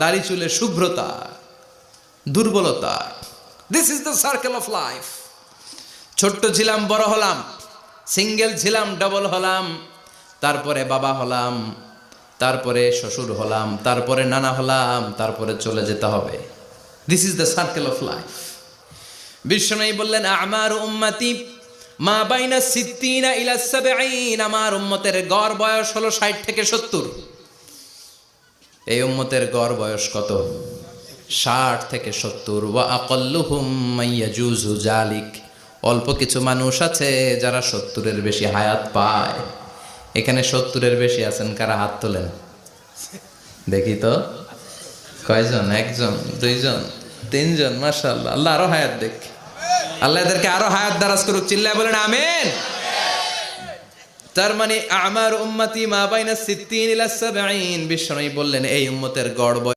দাড়ি চুলে শুভ্রতা, দুর্বলতা। This is the circle of life. ছোট্ট ছিলাম, বড় হলাম, সিঙ্গেল ছিলাম, ডাবল হলাম, তারপরে বাবা হলাম, তারপরে শ্বশুর হলাম, তারপরে নানা হলাম, তারপরে চলে যেতে হবে। This is the circle of life. বিশ্বনবী বললেন, আমার উম্মতি মা বাইনা সিত্তিনা ইলা সাবঈন, আমার উম্মতের গড় বয়স হলো 60 থেকে 70। এই উম্মতের গড় বয়স কত? 60 থেকে 70। ওয়া আকাল্লুহুম মাইয়াজুজু জালিক, অল্প কিছু মানুষ আছে যারা 70-এর বেশি হায়াত পায়। এখানে 70-এর বেশি আছেন কারা? হাত তোলেন দেখি তো, কয়জন? একজন, দুইজন, তিনজন। মাশাআল্লাহ, আল্লাহ আরো হায়াত দেখ, আল্লাহ এদেরকে আরো হায়াত দারাজ করুক। চিল্লায় বলেন আমিন। তার মানে আমার উম্মতি মা বাইনা সিত্তিন ইলা সাবঈন। বিশ্বনবী বললেন এই উম্মতের গড়